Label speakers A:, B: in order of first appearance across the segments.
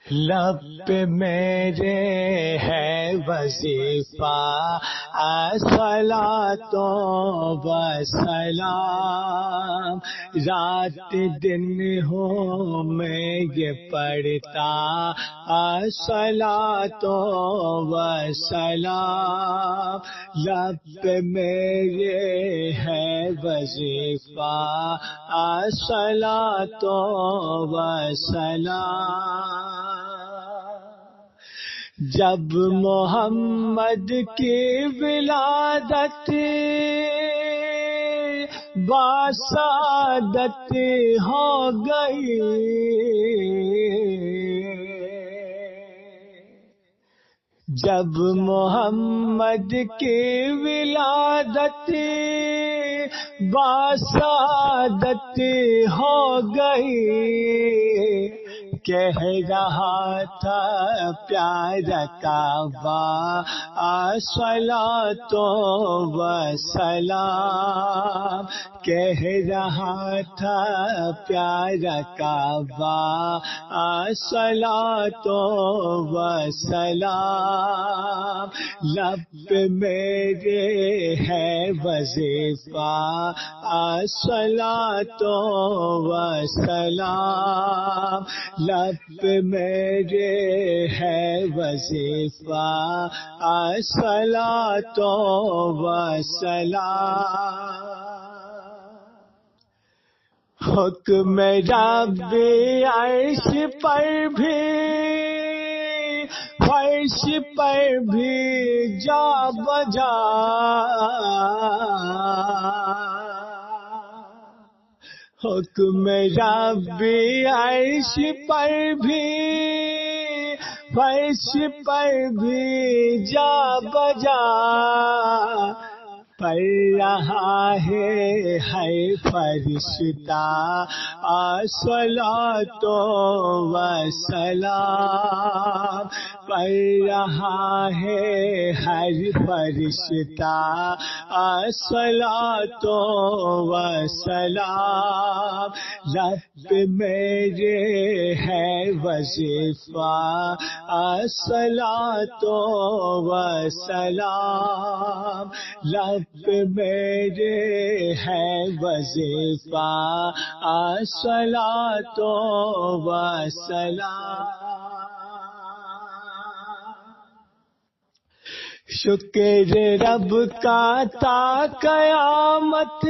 A: لب پہ میرے ہے وظیفہ الصلاۃ و سلام، رات دن ہوں میں یہ پڑھتا الصلاۃ و سلام، لب پہ میرے ہے وظیفہ الصلاۃ و سلام۔ جب محمد کی ولادت باسعادت ہو گئی، جب محمد کی ولادت باسعادت ہو گئی، کہہ رہا تھا پیارا کعبہ الصلاۃ و سلام، کہہ رہا تھا پیارا کعبہ الصلاۃ و سلام، لب پہ میرے ہے وظیفہ الصلاۃ و سلام، لب پہ میرے ہے وظیفہ الصلاۃ و سلام۔ حکم رب عرش پر بھی فرش پر بھی جا بجا، حکم رب عرش پر بھی فرش پر بھی جا بجا، پڑھ رہا ہے ہر فرشتہ الصلاۃ و سلام، پڑھ رہا ہے ہر فرشتہ الصلاۃ و سلام، لب پہ میرے ہے وظیفہ الصلاۃ و سلام، لب پہ میرے ہے وظیفہ الصلاۃ و سلام۔ شکر رب کا تا قیامت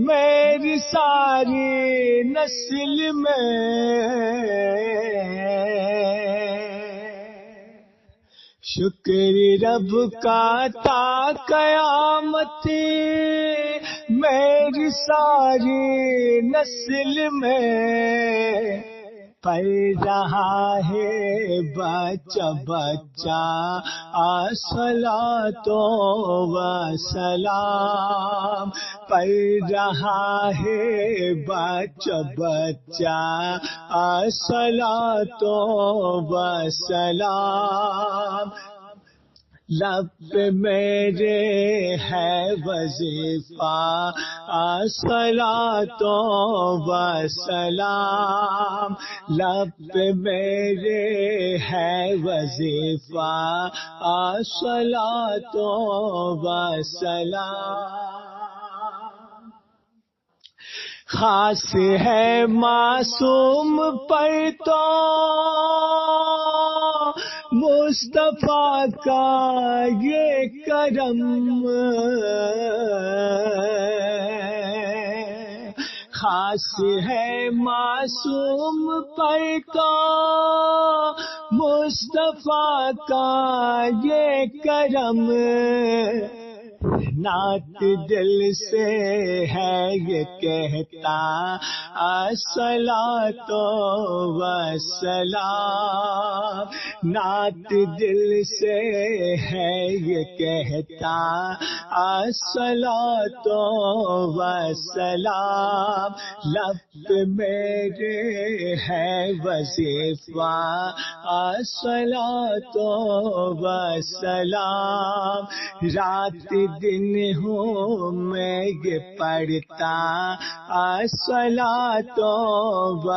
A: میری ساری نسل میں، شکر رب کا تا قیامت میری ساری نسل میں، پڑھ رہا ہے بچہ بچہ الصلاۃ و سلام، پڑھ رہا ہے بچہ بچہ الصلاۃ و سلام، لب پہ میرے ہے وظیفہ الصلاۃ و سلام، لب پہ میرے ہے وظیفہ الصلاۃ و سلام۔ خاص ہے معصوم پر تو مصطفیٰ کا یہ کرم، خاص ہے معصوم پر تو مصطفیٰ کا یہ کرم، نعت دل سے ہے یہ کہتا الصلاۃ و سلام، نعت دل سے ہے یہ کہتا الصلاۃ و سلام، لب پہ میرے ہے وظیفہ الصلاۃ و سلام، رات دن ہوں میں یہ پڑھتا الصلاۃ و